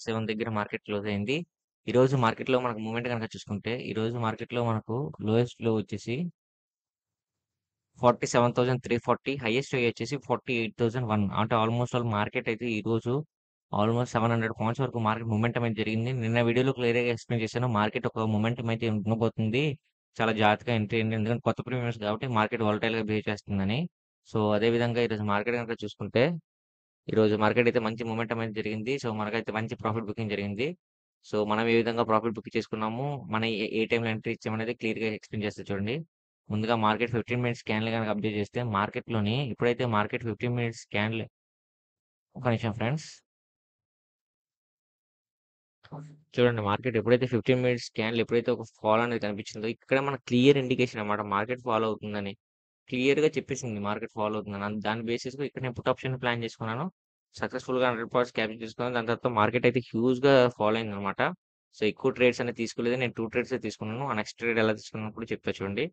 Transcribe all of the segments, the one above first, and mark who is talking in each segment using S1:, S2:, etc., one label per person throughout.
S1: 47 దగ్గర market close అయింది. ఈరోజు మార్కెట్‌లో మనకు మూవ్‌మెంట్ గనక చూసుకుంటే, ఈరోజు మార్కెట్‌లో మనకు లోయెస్ట్ లో వచ్చేసి 47,340 హైయెస్ట్ హై వచ్చేసి 48,001 అంటే మార్కెట్ అయితే ఈరోజు ఆల్మోస్ట్ 700 పాయింట్స్ వరకు మార్కెట్ మొమెంటం అయితే జరిగింది. నిన్న వీడియోలో క్లియర్‌గా ఎక్స్‌ప్లెయిన్ చేశాను. మార్కెట్ ఒక మొమెంటం అయితే ఉండబోతుంది. చాలా జాగ్రత్తగా ఎంట్రీ చేయండి. ఎందుకంటే కొత్త ప్రీమియర్స్ కాబట్టి మార్కెట్ వాలటైల్‌గా బిహేవ్ చేస్తుందని. సో, అదే విధంగా ఈరోజు మార్కెట్ గనక చూసుకుంటే, ఈరోజు మార్కెట్ అయితే మంచి మొమెంటం అయితే జరిగింది. సో, మనకైతే మంచి ప్రాఫిట్ బుకింగ్ జరిగింది. సో, మనం ఏ విధంగా ప్రాఫిట్ బుక్ చేసుకున్నాము, మన ఏ టైంలో ఎంట్రీ ఇచ్చామనేది క్లియర్‌గా ఎక్స్‌ప్లెయిన్ చేస్తా చూడండి. ముందుగా మార్కెట్ 15 మినిట్స్ స్కాన్‌లు గనక అబ్జర్వ్ చేస్తే మార్కెట్‌లోని ఎప్పుడైతే మార్కెట్ 15 మినిట్స్ స్కాన్‌లు ఒక నిమిషం ఫ్రెండ్స్. చూడండి మార్కెట్ ఎప్పుడైతే 15 మినిట్స్ స్కాన్‌లో ఎప్పుడైతే ఒక ఫాల్ అనేది కనిపించిందో ఇక్కడ మనకు క్లియర్ ఇండికేషన్ అన్నమాట మార్కెట్ ఫాలో అవుతుందని. క్లియర్‌గా చెప్పేసింది మార్కెట్ ఫాలో అవుతుందని. దాని బేసిస్‌గా ఇక్కడ నేను పుట్ ఆప్షన్ ప్లాన్ చేసుకున్నాను. సక్సెస్‌ఫుల్‌గా 100% క్యాప్చర్ చేసుకున్నాను. దాని తర్వాత మార్కెట్ అయితే హ్యూజ్‌గా ఫాలో అయిందన్నమాట. సో, ఎక్కువ ట్రేడ్స్ అనేది తీసుకోలేదు. నేను 2 ట్రేడ్సే తీసుకున్నాను. ఆ నెక్స్ట్ ట్రేడ్ ఎలా తీసుకున్నానో కూడా చెప్తా చూడండి.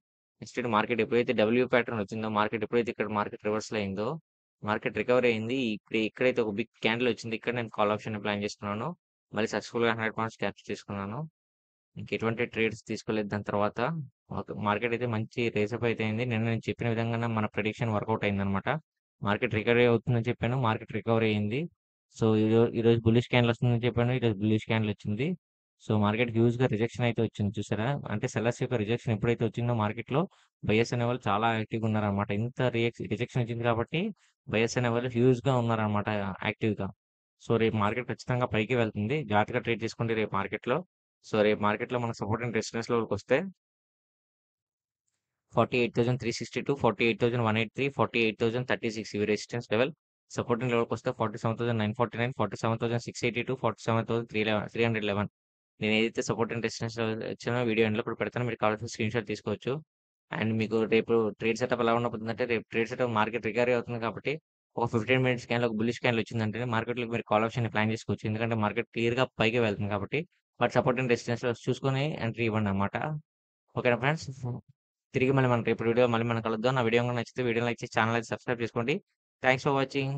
S1: నెక్స్ట్ ట్రేడ్ మార్కెట్ ఎప్పుడైతే డబ్ల్యూ ప్యాటర్న్ వచ్చిందో, మార్కెట్ ఎప్పుడైతే ఇక్కడ మార్కెట్ రివర్సల్ అయిందో, మార్కెట్ రికవరీ అయింది. ఇప్పుడు ఇక్కడైతే ఒక బిగ్ క్యాండిల్ వచ్చింది. ఇక్కడ నేను కాల్ ఆప్షన్ ప్లాన్ చేసుకున్నాను. మళ్ళీ సక్సెస్‌ఫుల్‌గా 100 పాయింట్స్ క్యాప్చర్ చేసుకున్నాను. ఇంకెటువంటి ట్రేడ్స్ తీసుకోలేదు దాని తర్వాత. మార్కెట్ అయితే మంచి రేసప్ అయితే అయింది. నిన్న నేను చెప్పిన విధంగానే మన ప్రిడిక్షన్ వర్కౌట్ అయిందనమాట. మార్కెట్ రికవరీ అవుతుందని చెప్పాను. మార్కెట్ రికవరీ అయింది. సో, ఈరోజు బుల్లిష్ క్యాండిల్ వస్తుందని చెప్పాను. ఈరోజు బుల్లిష్ క్యాండిల్ వచ్చింది. సో, మార్కెట్ హ్యూజ్‌గా రిజెక్షన్ అయితే వచ్చింది చూసారా? అంటే సెల్లర్స్ యొక్క రిజెక్షన్ ఎప్పుడైతే వచ్చిందో మార్కెట్‌లో బయర్స్ అనేవాళ్ళు చాలా యాక్టివ్‌గా ఉన్నారనమాట. ఇంత రిజెక్షన్ వచ్చింది కాబట్టి బయర్స్ అనేవాళ్ళు హ్యూజ్‌గా ఉన్నారనమాట యాక్టివ్‌గా. సో, రేపు మార్కెట్ ఖచ్చితంగా పైకి వెళ్తుంది. జాగ్రత్తగా ట్రేడ్ చేసుకోండి రేపు మార్కెట్‌లో. సో, రేపు మార్కెట్‌లో మనకు సపోర్ట్ అండ్ రెసిస్టెన్స్ లెవెల్‌కొస్తే 48,362, 48,183, 48,036 ఇవి రెసిస్టెన్స్ లెవెల్. సపోర్టింగ్ లెవెల్‌కొస్తే 47,949, 47,682, 47,311 నేను ఏదైతే సపోర్ట్ అండ్ రెసిస్టెన్స్ లెవెల్ ఇచ్చానో వీడియో ఎండ్‌లో కూడా పెడతాను. మీరు కావాల్సిన స్క్రీన్‌షాట్ తీసుకోవచ్చు. అండ్ మీకు రేపు ట్రేడ్ సెటప్ ఎలా ఉండబోతుందంటే, రేపు ట్రేడ్ సెటప్ మార్కెట్ రికవరీ అవుతుంది కాబట్టి, ఒక 15 మినిట్స్ స్కాన్‌లో ఒక బుల్లిష్ క్యాండిల్ వచ్చిందంటే మార్కెట్‌లోకి మీరు కాల్ ఆప్షన్‌ని ప్లాన్ చేసుకోవచ్చు. ఎందుకంటే మార్కెట్ క్లియర్‌గా పైకే వెళ్తుంది కాబట్టి. But support and resistance levels చూసుకొని ఎంట్రీ ఇవ్వండనమాట. ఓకేనా ఫ్రెండ్స్? తిరిగి మళ్ళీ మనం రేపటి వీడియో మళ్ళీ మనం కలుద్దాం. నా వీడియో గనుక నచ్చితే వీడియోని లైక్ చేసి ఛానల్ అయితే సబ్స్క్రైబ్ చేసుకోండి. Thanks for watching.